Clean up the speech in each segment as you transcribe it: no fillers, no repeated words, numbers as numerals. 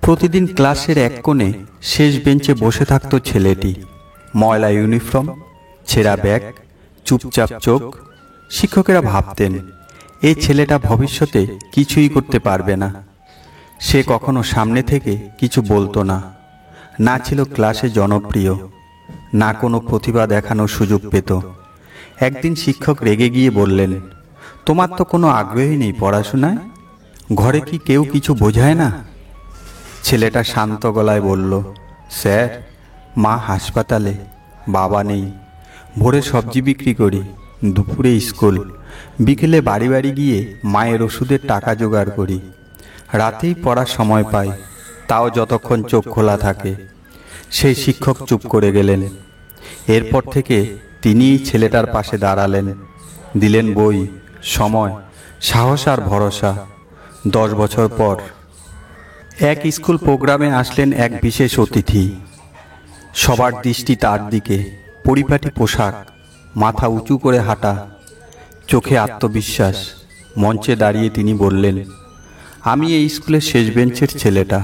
প্রতিদিন ক্লাসের এক কোণে শেষ বেঞ্চে বসে থাকত ছেলেটি। ময়লা ইউনিফর্ম, ছেঁড়া ব্যাগ, চুপচাপ চোখ। শিক্ষকেরা ভাবতেন এই ছেলেটা ভবিষ্যতে কিছুই করতে পারবে না। সে কখনো সামনে থেকে কিছু বলতো না, না ছিল ক্লাসে জনপ্রিয়, না কোনো প্রতিভা দেখানোর সুযোগ পেত। একদিন শিক্ষক রেগে গিয়ে বললেন, তোমার তো কোনো আগ্রহই নেই পড়াশোনায়, ঘরে কি কেউ কিছু বোঝায় না? ছেলেটা শান্ত গলায় বলল, স্যার, মা হাসপাতালে, বাবা নেই, ভোরে সবজি বিক্রি করি, দুপুরে স্কুল, বিকেলে বাড়ি বাড়ি গিয়ে মায়ের ওষুধের টাকা জোগাড় করি, রাতেই পড়ার সময় পাই, তাও যতক্ষণ চোখ খোলা থাকে। সেই শিক্ষক চুপ করে গেলেন। এরপর থেকে তিনিই ছেলেটার পাশে দাঁড়ালেন, দিলেন বই, সময়, সাহস আর ভরসা। 10 বছর পর এক স্কুল প্রোগ্রামে আসলেন এক বিশেষ অতিথি। সবার দৃষ্টি তার দিকে। পরিপাটি পোশাক, মাথা উঁচু করে হাঁটা, চোখে আত্মবিশ্বাস। মঞ্চে দাঁড়িয়ে তিনি বললেন, আমি এই স্কুলের শেষ বেঞ্চের ছেলেটা,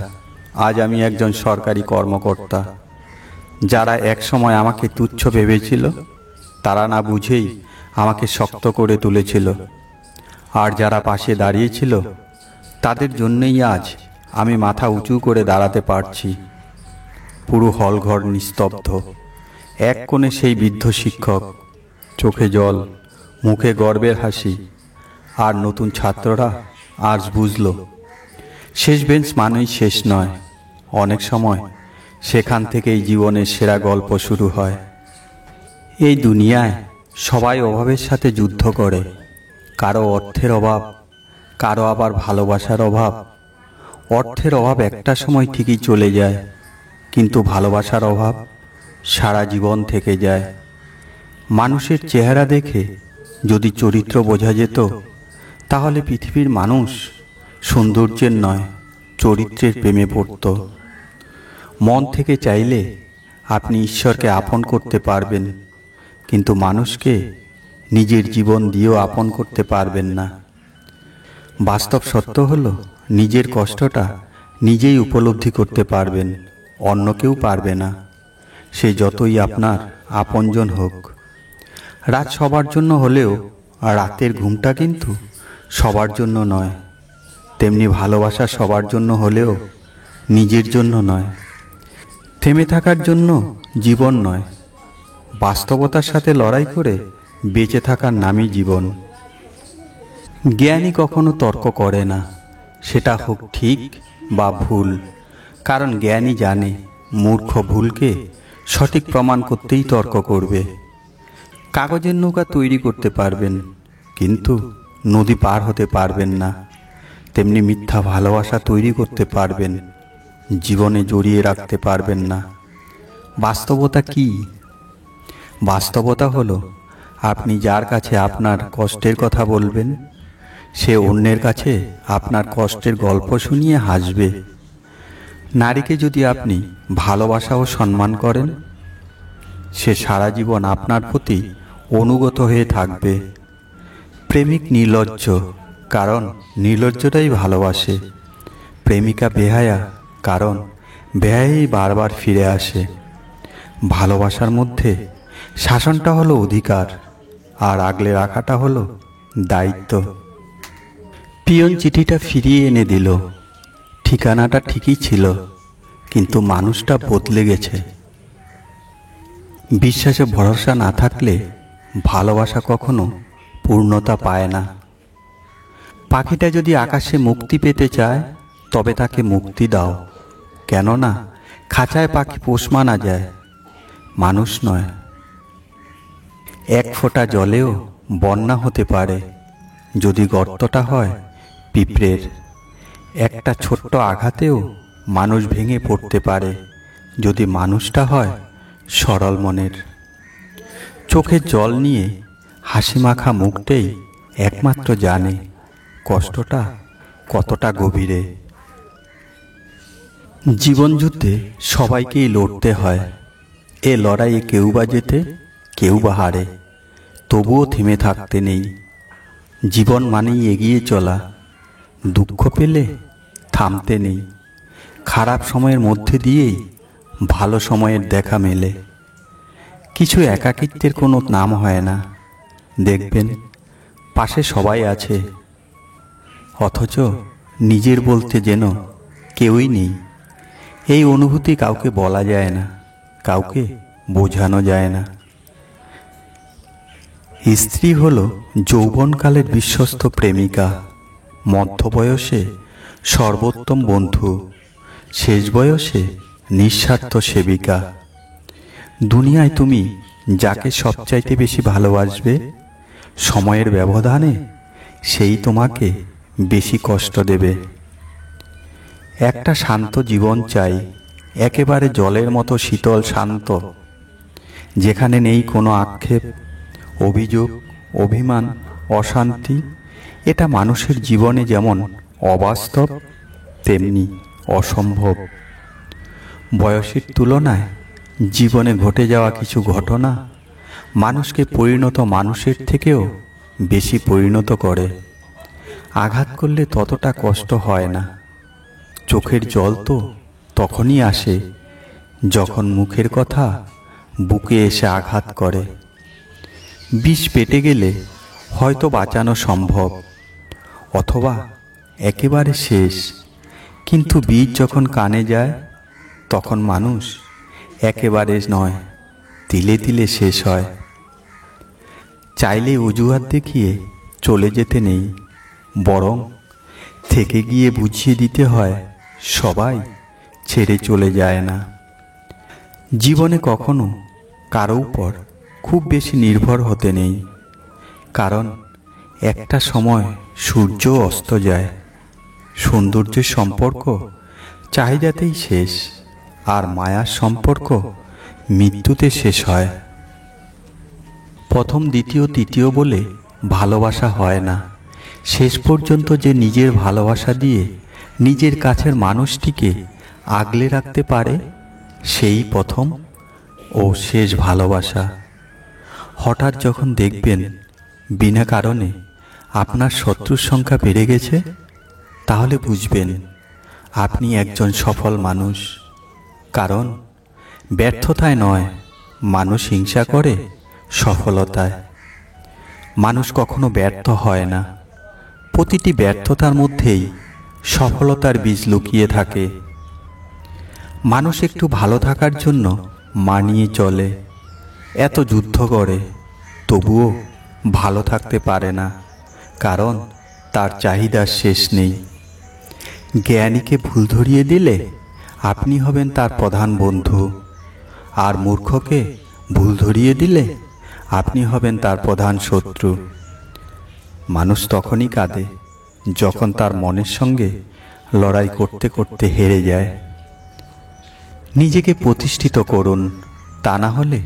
আজ আমি একজন সরকারি কর্মকর্তা। যারা এক সময় আমাকে তুচ্ছ ভেবেছিল, তারা না বুঝেই আমাকে শক্ত করে তুলেছিল। আর যারা পাশে দাঁড়িয়েছিল, তাদের জন্যই আজ আমি মাথা উঁচু করে দাঁড়াতে পারছি। পুরো হলঘর নিস্তব্ধ। এক কোণে সেই বৃদ্ধ শিক্ষক, চোখে জল, মুখে গর্বের হাসি। আর নতুন ছাত্ররা আজ বুঝল, শেষ বেঞ্চ মানেই শেষ নয়। অনেক সময় সেখান থেকেই জীবনের সেরা গল্প শুরু হয়। এই দুনিয়ায় সবাই অভাবের সাথে যুদ্ধ করে। কারো অর্থের অভাব, কারো আবার ভালোবাসার অভাব। অর্থের অভাব একটা সময় ঠিকই চলে যায়, কিন্তু ভালোবাসার অভাব সারা জীবন থেকে যায়। মানুষের চেহারা দেখে যদি চরিত্র বোঝা যেত, তাহলে পৃথিবীর মানুষ সৌন্দর্যের নয়, চরিত্রের প্রেমে পড়ত। মন থেকে চাইলে আপনি ঈশ্বরকে আপন করতে পারবেন, কিন্তু মানুষকে নিজের জীবন দিয়েও আপন করতে পারবেন না। বাস্তব সত্য হলো, নিজের কষ্টটা নিজেই উপলব্ধি করতে পারবেন, অন্য কেউ পারবে না, সে যতই আপনার আপনজন হোক। রাত সবার জন্য হলেও রাতের ঘুমটা কিন্তু সবার জন্য নয়। তেমনি ভালোবাসা সবার জন্য হলেও নিজের জন্য নয়। থেমে থাকার জন্য জীবন নয়, বাস্তবতার সাথে লড়াই করে বেঁচে থাকার নামই জীবন। জ্ঞানী কখনো তর্ক করে না, সেটা হোক ঠিক বা ভুল, কারণ জ্ঞানী জানে মূর্খ ভুলকে সঠিক প্রমাণ করতেই তর্ক করবে। কাগজের নৌকা তৈরি করতে পারবেন, কিন্তু নদী পার হতে পারবেন না। তেমনি মিথ্যা ভালোবাসা তৈরি করতে পারবেন, জীবনে জড়িয়ে রাখতে পারবেন না। বাস্তবতা কি? বাস্তবতা হলো, আপনি যার কাছে আপনার কষ্টের কথা বলবেন, সে অন্যের কাছে আপনার কষ্টের গল্প শুনিয়ে হাসবে। নারীকে যদি আপনি ভালোবাসা ও সম্মান করেন, সে সারা জীবন আপনার প্রতি অনুগত হয়ে থাকবে। প্রেমিক নির্লজ্জ, কারণ নির্লজ্জটাই ভালোবাসে। প্রেমিকা বেহায়া, কারণ বেহায়াই বারবার ফিরে আসে। ভালোবাসার মধ্যে শাসনটা হলো অধিকার, আর আগলে রাখাটা হলো দায়িত্ব। পিয়ন চিঠিটা ফিরিয়ে এনে দিল। ঠিকানাটা ঠিকই ছিল, কিন্তু মানুষটা বদলে গেছে। বিশ্বাসে ভরসা না থাকলে ভালোবাসা কখনো পূর্ণতা পায় না। পাখিটা যদি আকাশে মুক্তি পেতে চায়, তবে তাকে মুক্তি দাও। কেননা খাঁচায় পাখি পোষ মানা যায়, মানুষ নয়। এক ফোঁটা জলেও বন্যা হতে পারে, যদি গর্তটা হয় পিঁপড়ের। একটা ছোট্ট আঘাতেও মানুষ ভেঙে পড়তে পারে, যদি মানুষটা হয় সরল মনের। চোখের জল নিয়ে হাসি মাখা মুখটাই একমাত্র জানে কষ্টটা কতটা গভীরে। জীবন যুদ্ধে সবাইকেই লড়তে হয়। এ লড়াইয়ে কেউ বা জেতে, কেউ বা হারে, তবুও থেমে থাকতে নেই। জীবন মানেই এগিয়ে চলা, দুঃখ পেলে থামতে নেই। খারাপ সময়ের মধ্যে দিয়েই ভালো সময়ের দেখা মেলে। কিছু একাকিত্বের কোনো নাম হয় না, দেখবেন পাশে সবাই আছে, অথচ নিজের বলতে যেন কেউই নেই। এই অনুভূতি কাউকে বলা যায় না, কাউকে বোঝানো যায় না। স্ত্রী হল যৌবনকালের বিশ্বস্ত প্রেমিকা, মধ্যবয়সে সর্বোত্তম বন্ধু, শেষ বয়সে নিঃস্বার্থ সেবিকা। দুনিয়ায় তুমি যাকে সবচাইতে বেশি ভালোবাসবে, সময়ের ব্যবধানে সেই তোমাকে বেশি কষ্ট দেবে। একটা শান্ত জীবন চাই, একেবারে জলের মতো শীতল শান্ত, যেখানে নেই কোনো আক্ষেপ, অভিযোগ, অভিমান, অশান্তি। এটা মানুষের জীবনে যেমন অবাস্তব তেমনি অসম্ভব। বয়সের তুলনায় জীবনে ঘটে যাওয়া কিছু ঘটনা মানুষকে পরিণত মানুষের থেকেও বেশি পরিণত করে। আঘাত করলে ততটা কষ্ট হয় না, চোখের জল তো তখনই আসে যখন মুখের কথা বুকে এসে আঘাত করে। বিষ পেটে গেলে হয়তো বাঁচানো সম্ভব, অথবা একেবারে শেষ, কিন্তু বীজ যখন কানে যায় তখন মানুষ একেবারে নয়, তিলে তিলে শেষ হয়। চাইলে অজুহাত দেখিয়ে চলে যেতে নেই, বরং থেকে গিয়ে বুঝিয়ে দিতে হয় সবাই ছেড়ে চলে যায় না। জীবনে কখনো কারো উপর খুব বেশি নির্ভর হতে নেই, কারণ একটা সময় সূর্য অস্ত যায়। সৌন্দর্যের সম্পর্ক চাহিদাতেই শেষ, আর মায়ার সম্পর্ক মৃত্যুতে শেষ হয়। প্রথম, দ্বিতীয়, তৃতীয় বলে ভালোবাসা হয় না। শেষ পর্যন্ত যে নিজের ভালোবাসা দিয়ে নিজের কাছের মানুষটিকে আগলে রাখতে পারে, সেই প্রথম ও শেষ ভালোবাসা। হঠাৎ যখন দেখবেন বিনা কারণে আপনার শত্রুর সংখ্যা বেড়ে গেছে, তাহলে বুঝবেন আপনি একজন সফল মানুষ। কারণ ব্যর্থতায় নয়, মানুষ হিংসা করে সফলতায়। মানুষ কখনো ব্যর্থ হয় না, প্রতিটি ব্যর্থতার মধ্যেই সফলতার বীজ লুকিয়ে থাকে। মানুষ একটু ভালো থাকার জন্য মানিয়ে চলে, এত যুদ্ধ করে, তবুও ভালো থাকতে পারে না, কারণ তার চাহিদার শেষ নেই। জ্ঞানীকে ভুল ধরিয়ে দিলে আপনি হবেন তার প্রধান বন্ধু, আর মূর্খকে ভুল ধরিয়ে দিলে আপনি হবেন তার প্রধান শত্রু। মানুষ তখনই কাঁদে যখন তার মনের সঙ্গে লড়াই করতে করতে হেরে যায়। নিজেকে প্রতিষ্ঠিত করুন, তা না হলে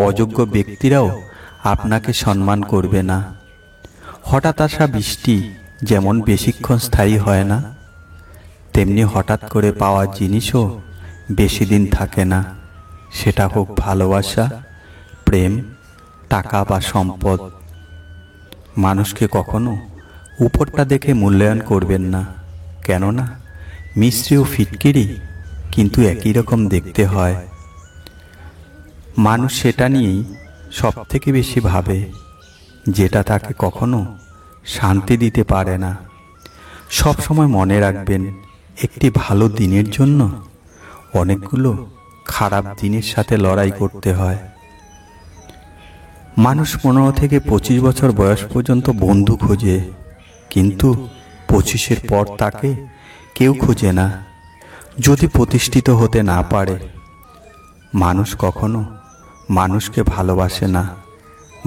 অযোগ্য ব্যক্তিরাও আপনাকে সম্মান করবে না। হঠাৎ আসা বৃষ্টি যেমন বেশিক্ষণ স্থায়ী হয় না, তেমনি হঠাৎ করে পাওয়া জিনিসও বেশি দিন থাকে না। সেটা হোক ভালোবাসা, প্রেম, টাকা বা সম্পদ। মানুষকে কখনো উপরটা দেখে মূল্যায়ন করবেন না, কেননা মিস্ত্রি ও ফিটকিরি কিন্তু একই রকম দেখতে হয়। মানুষ সেটা নিয়েই সব থেকে বেশি ভাবে যেটা তাকে কখনো শান্তি দিতে পারে না। সব সময় মনে রাখবেন, একটি ভালো দিনের জন্য অনেকগুলো খারাপ দিনের সাথে লড়াই করতে হয়। মানুষ 15 থেকে 25 বছর বয়স পর্যন্ত বন্ধু খোঁজে, কিন্তু 25-এর পর তাকে কেউ খোঁজে না, যদি প্রতিষ্ঠিত হতে না পারে। মানুষ কখনো মানুষকে ভালোবাসে না,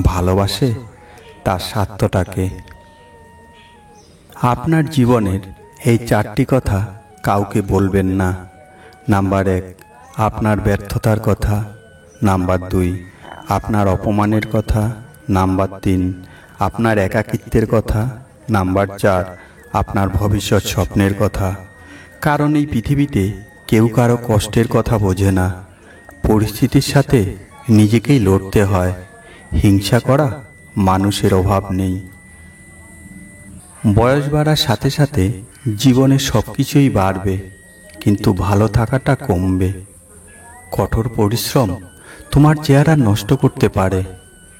ভালোবাসে তার স্বার্থটাকে। আপনার জীবনের এই 4টি কথা কাউকে বলবেন না। নাম্বার 1, আপনার ব্যর্থতার কথা। নাম্বার 2, আপনার অপমানের কথা। নাম্বার 3, আপনার একাকিত্বের কথা। নাম্বার 4, আপনার ভবিষ্যৎ স্বপ্নের কথা। কারণ এই পৃথিবীতে কেউ কারো কষ্টের কথা বোঝে না। পরিস্থিতির সাথে নিজেকেই লড়তে হয়। হিংসা করা মানুষের অভাব নেই। বয়স বাড়ার সাথে সাথে জীবনে সব কিছুই বাড়বে, কিন্তু ভালো থাকাটা কমবে। কঠোর পরিশ্রম তোমার চেহারা নষ্ট করতে পারে,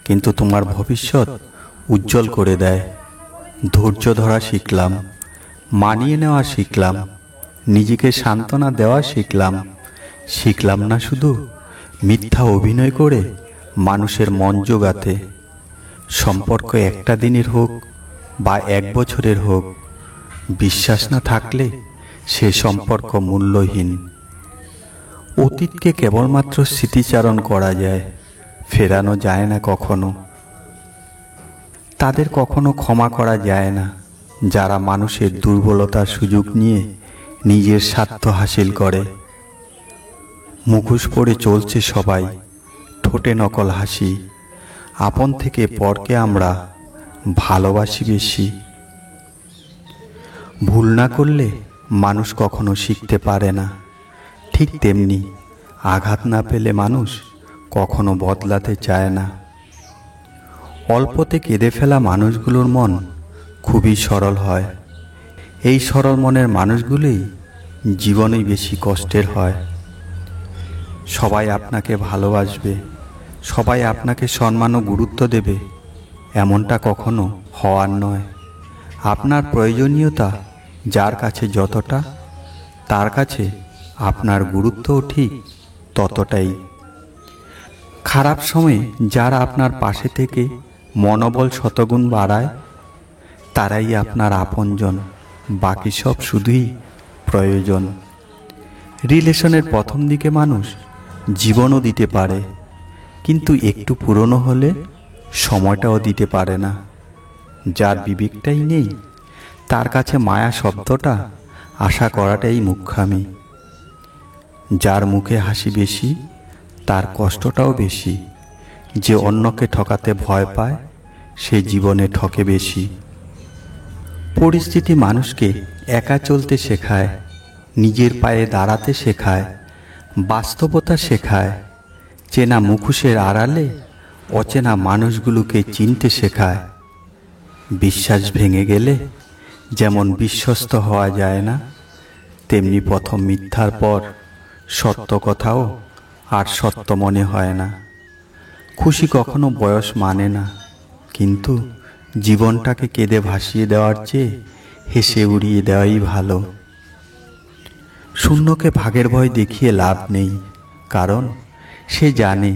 কিন্তু তোমার ভবিষ্যৎ উজ্জ্বল করে দেয়। ধৈর্য ধরা শিখলাম, মানিয়ে নেওয়া শিখলাম, নিজেকে সান্ত্বনা দেওয়া শিখলাম না শুধু মিথ্যা অভিনয় করে মানুষের মন জোগাতে। সম্পর্ক একটা দিনের হোক বা 1 বছরের হোক, বিশ্বাস না থাকলে সে সম্পর্ক মূল্যহীন। অতীতকে কেবলমাত্র স্মৃতিচারণ করা যায়, ফেরানো যায় না কখনো। তাদের কখনো ক্ষমা করা যায় না যারা মানুষের দুর্বলতার সুযোগ নিয়ে নিজের স্বার্থ হাসিল করে। মুখোশ পরে চলছে সবাই, ঠোঁটে নকল হাসি। আপন থেকে পরকে আমরা ভালোবাসি বেশি। ভুল না করলে মানুষ কখনো শিখতে পারে না, ঠিক তেমনি আঘাত না পেলে মানুষ কখনো বদলাতে চায় না। অল্পতে কেঁদে ফেলা মানুষগুলোর মন খুবই সরল হয়। এই সরল মনের মানুষগুলোই জীবনেই বেশি কষ্টের হয়। সবাই আপনাকে ভালোবাসবে, সবাই আপনাকে সম্মান ও গুরুত্ব দেবে, এমনটা কখনো হওয়ার নয়। আপনার প্রয়োজনীয়তা যার কাছে যতটা, তার কাছে আপনার গুরুত্বও ঠিক ততটাই। খারাপ সময়ে যারা আপনার পাশে থেকে মনোবল শতগুণ বাড়ায়, তারাই আপনার আপনজন, বাকি সব শুধুই প্রয়োজন। রিলেশনের প্রথম দিকে মানুষ জীবনও দিতে পারে, কিন্তু একটু পুরনো হলে সময়টাও দিতে পারে না। যার বিবেকটাই নেই, তার কাছে মায়া শব্দটা আশা করাটাই মূর্খামি। যার মুখে হাসি বেশি, তার কষ্টটাও বেশি। যে অন্যকে ঠকাতে ভয় পায়, সে জীবনে ঠকে বেশি। পরিস্থিতি মানুষকে একা চলতে শেখায়, নিজের পায়ে দাঁড়াতে শেখায়, বাস্তবতা শেখায়। চেনা মুখোশের আড়ালে অচেনা মানুষগুলোকে চিনতে শেখায়। বিশ্বাস ভেঙে গেলে যেমন বিশ্বস্ত হওয়া যায় না, তেমনি প্রথম মিথ্যার পর সত্য কথাও আর সত্য মনে হয় না। খুশি কখনো বয়স মানে না, কিন্তু জীবনটাকে কেঁদে ভাসিয়ে দেওয়ার চেয়ে হেসে উড়িয়ে দেওয়াই ভালো। শূন্যকে ভাগের ভয় দেখিয়ে লাভ নেই, কারণ সে জানে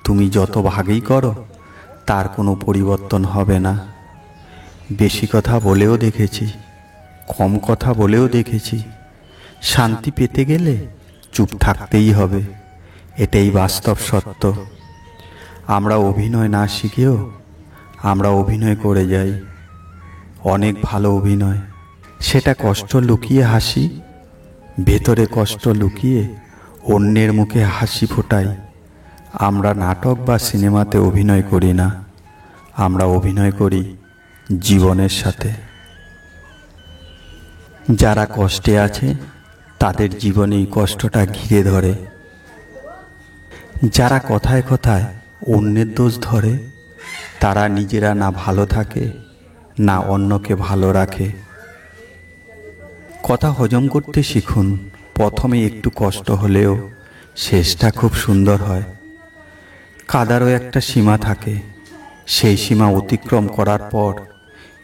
তুমি যত ভাগই করো তার কোনো পরিবর্তন হবে না। বেশি কথা বলেও দেখেছি, কম কথা বলেও দেখেছি। শান্তি পেতে গেলে চুপ থাকতেই হবে, এটাই বাস্তব সত্য। আমরা অভিনয় না শিখেও আমরা অভিনয় করে যাই, অনেক ভালো অভিনয়। সেটা কষ্ট লুকিয়ে হাসি, ভেতরে কষ্ট লুকিয়ে অন্যের মুখে হাসি ফোটাই। আমরা নাটক বা সিনেমাতে অভিনয় করি না, আমরা অভিনয় করি জীবনের সাথে। যারা কষ্টে আছে তাদের জীবনেই কষ্টটা ঘিরে ধরে। যারা কথায় কথায় অন্যের দোষ ধরে, তারা নিজেরা না ভালো থাকে না অন্যকে ভালো রাখে। কথা হজম করতে শিখুন, প্রথমে একটু কষ্ট হলেও শেষটা খুব সুন্দর হয়। কাদারও একটা সীমা থাকে, সেই সীমা অতিক্রম করার পর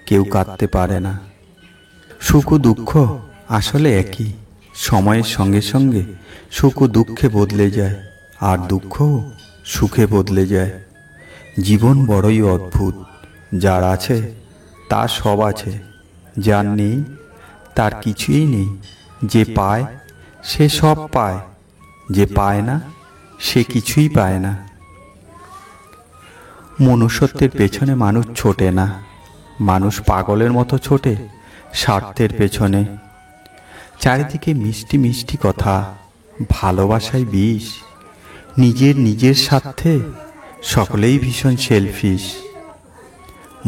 কেউ কাঁদতে পারে না। সুখ ও দুঃখ আসলে একই, সময়ের সঙ্গে সঙ্গে সুখ ও দুঃখে বদলে যায়, আর দুঃখও সুখে বদলে যায়। জীবন বড়ই অদ্ভুত, যার আছে তার সব আছে, যার নেই তার কিছুই নেই। যে পায় সে সব পায়, যে পায় না সে কিছুই পায় না। মনুষ্যত্বের পেছনে মানুষ ছোটে না, মানুষ পাগলের মতো ছোটে স্বার্থের পেছনে। চারিদিকে মিষ্টি মিষ্টি কথা, ভালোবাসায় বিষ। নিজের স্বার্থে সকলেই ভীষণ সেলফিশ।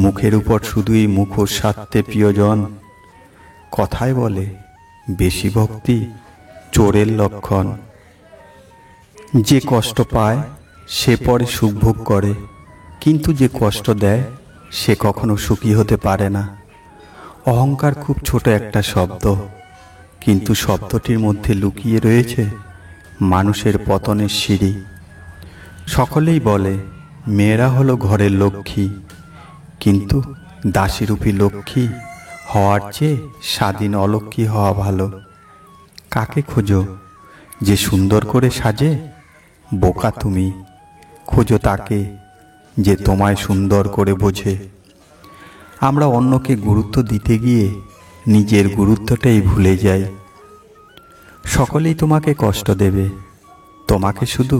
মুখের উপর শুধুই মুখোশ স্বার্থে প্রিয়জন। কথায় বলে বেশি ভক্তি চোরের লক্ষণ। যে কষ্ট পায় সে পরে সুখ ভোগ করে, কিন্তু যে কষ্ট দেয় সে কখনো সুখী হতে পারে না। অহংকার খুব ছোট একটা শব্দ, কিন্তু শব্দটির মধ্যে লুকিয়ে রয়েছে মানুষের পতনের সিঁড়ি। সকলেই বলে মেয়েরা হলো ঘরের লক্ষ্মী, কিন্তু দাসীরূপী লক্ষ্মী হওয়ার চেয়ে স্বাধীন অলক্ষ্মী হওয়া ভালো। কাকে খোঁজো যে সুন্দর করে সাজে? বোকা তুমি। খোঁজো তাকে যে তোমায় সুন্দর করে বোঝে। আমরা অন্যকে গুরুত্ব দিতে গিয়ে নিজের গুরুত্বটাই ভুলে যাই। সকলেই তোমাকে কষ্ট দেবে, তোমাকে শুধু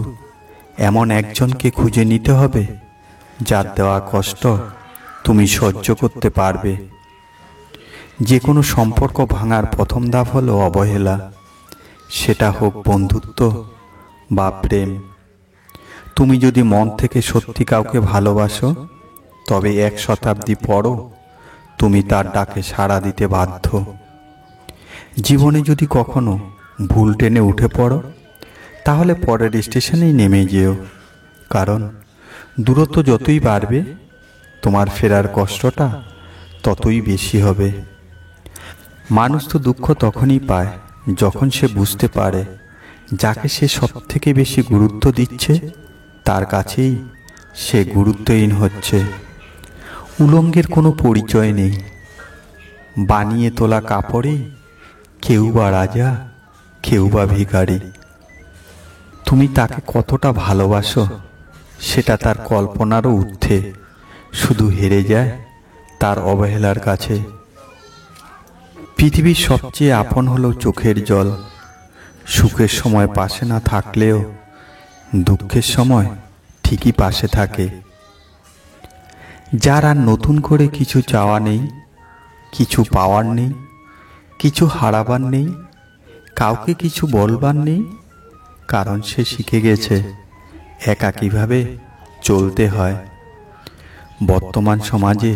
এমন একজনকে খুঁজে নিতে হবে যার দেওয়া কষ্ট তুমি সহ্য করতে পারবে। যে কোনো সম্পর্ক ভাঙার প্রথম ধাপ হলো অবহেলা, সেটা হোক বন্ধুত্ব বা প্রেম। তুমি যদি মন থেকে সত্যি কাউকে ভালোবাসো, তবে 1 শতাব্দী পরও তুমি তার ডাকে সাড়া দিতে বাধ্য। জীবনে যদি কখনো ভুল ট্রেনে উঠে পড়ো, তাহলে পরের স্টেশনেই নেমে যেও, কারণ দূরত্ব যতই বাড়বে তোমার ফেরার কষ্টটা ততই বেশি হবে। মানুষ তো দুঃখ তখনই পায় যখন সে বুঝতে পারে যাকে সে সব থেকে বেশি গুরুত্ব দিচ্ছে তার কাছেই সে গুরুত্বহীন হচ্ছে। উলঙ্গের কোনো পরিচয় নেই, বানিয়ে তোলা কাপড়ে কেউ বা রাজা, কেউ বা ভিখারি। তুমি তাকে কতটা ভালোবাসো সেটা তার কল্পনারও ঊর্ধ্বে, শুধু হেরে যায় তার অবহেলার কাছে। পৃথিবীর সবচেয়ে আপন হলো চোখের জল। সুখের সময় পাশে না থাকলেও দুঃখের সময় ঠিকই পাশে থাকে। যার আর নতুন করে কিছু চাওয়া নেই, কিছু পাওয়ার নেই, কিছু হারাবার নেই, কাউকে কিছু বলবার নেই, কারণ সে শিখে গেছে একা কিভাবে চলতে হয়। বর্তমান সমাজে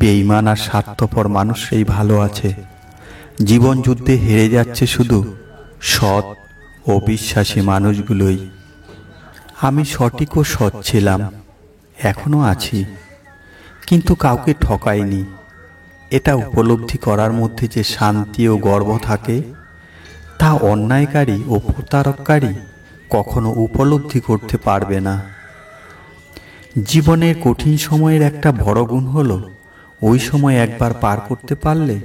বেঈমান আর স্বার্থপর মানুষরাই ভালো আছে। জীবন যুদ্ধে হেরে যাচ্ছে শুধু সৎ ও বিশ্বাসী মানুষগুলোই। আমি সঠিক ও সৎ ছিলাম, এখনো আছি, কিন্তু কাউকে ঠকাইনি। এটা উপলব্ধি করার মধ্যে যে শান্তি ও গর্ব থাকে, তা অন্যায়কারী ও প্রতারককারী কখনো উপলব্ধি করতে পারবে না। জীবনের কঠিন সময়ের একটা বড় গুণ হলো ওই সময় একবার পার করতে পারলে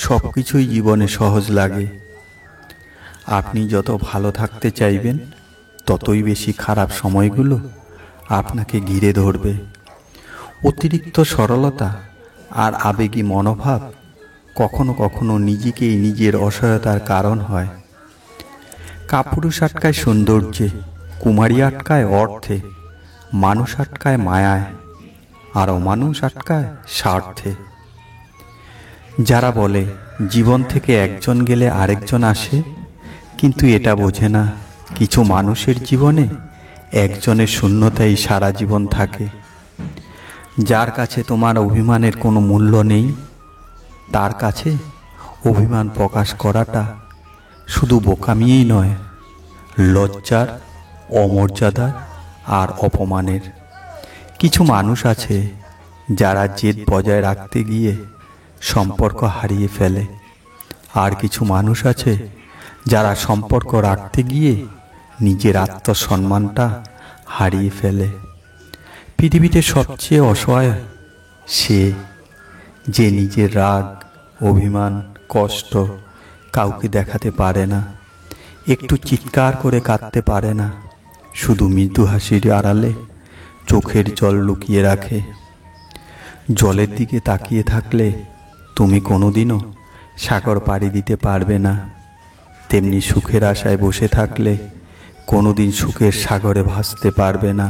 সবকিছুই জীবনে সহজ লাগে। আপনি যত ভালো থাকতে চাইবেন, ততই বেশি খারাপ সময়গুলো আপনাকে ঘিরে ধরবে। অতিরিক্ত সরলতা আর আবেগী মনোভাব কখনো কখনো নিজেকেই নিজের অসহায়তার কারণ হয়। কাপুরুষ আটকায় সৌন্দর্যে, কুমারী আটকায় অর্থে, মানুষ আটকায় মায়ায়, আর অমানুষ আটকায় স্বার্থে। যারা বলে জীবন থেকে একজন গেলে আরেকজন আসে, কিন্তু এটা বোঝে না কিছু মানুষের জীবনে একজনের শূন্যতাই সারা জীবন থাকে। যার কাছে তোমার অভিমানের কোনো মূল্য নেই, তার কাছে অভিমান প্রকাশ করাটা শুধু বোকামিই নয়, লজ্জার, অমর্যাদার আর অপমানের। কিছু মানুষ আছে যারা জেদ বজায় রাখতে গিয়ে সম্পর্ক হারিয়ে ফেলে, আর কিছু মানুষ আছে যারা সম্পর্ক রাখতে গিয়ে নিজের আত্মসম্মানটা হারিয়ে ফেলে। পৃথিবীতে সবচেয়ে অসহায় সে, যে নিজের রাগ, অভিমান, কষ্ট কাউকে দেখাতে পারে না, একটু চিৎকার করে কাঁদতে পারে না, শুধু মৃদু হাসির আড়ালে চোখের জল লুকিয়ে রাখে। জলের দিকে তাকিয়ে থাকলে তুমি কোনোদিনও সাগর পাড়ি দিতে পারবে না, তেমনি সুখের আশায় বসে থাকলে কোনোদিন সুখের সাগরে ভাসতে পারবে না।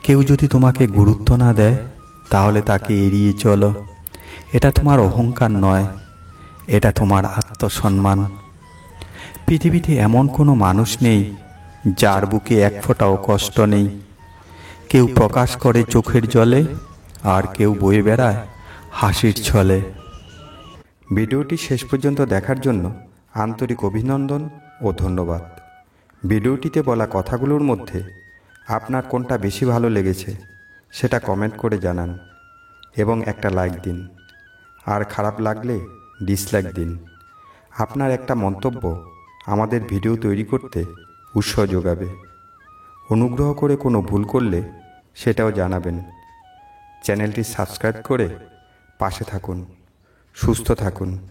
কেউ যদি তোমাকে গুরুত্ব না দেয়, তাহলে তাকে এড়িয়ে চলো। এটা তোমার অহংকার নয়, এটা তোমার আত্মসম্মান। পৃথিবীতে এমন কোনো মানুষ নেই যার বুকে এক ফোঁটাও কষ্ট নেই। কেউ প্রকাশ করে চোখের জলে, আর কেউ বয়ে বেড়ায় হাসির ছলে। ভিডিওটি শেষ পর্যন্ত দেখার জন্য আন্তরিক অভিনন্দন ও ধন্যবাদ। ভিডিওটিতে বলা কথাগুলোর মধ্যে আপনার কোনটা বেশি ভালো লেগেছে সেটা কমেন্ট করে জানান এবং একটা লাইক দিন, আর খারাপ লাগলে ডিসলাইক দিন। আপনার একটা মন্তব্য আমাদের ভিডিও তৈরি করতে উৎসাহ যোগাবে। অনুগ্রহ করে কোনো ভুল করলে সেটাও জানাবেন। চ্যানেলটি সাবস্ক্রাইব করে পাশে থাকুন। সুস্থ থাকুন।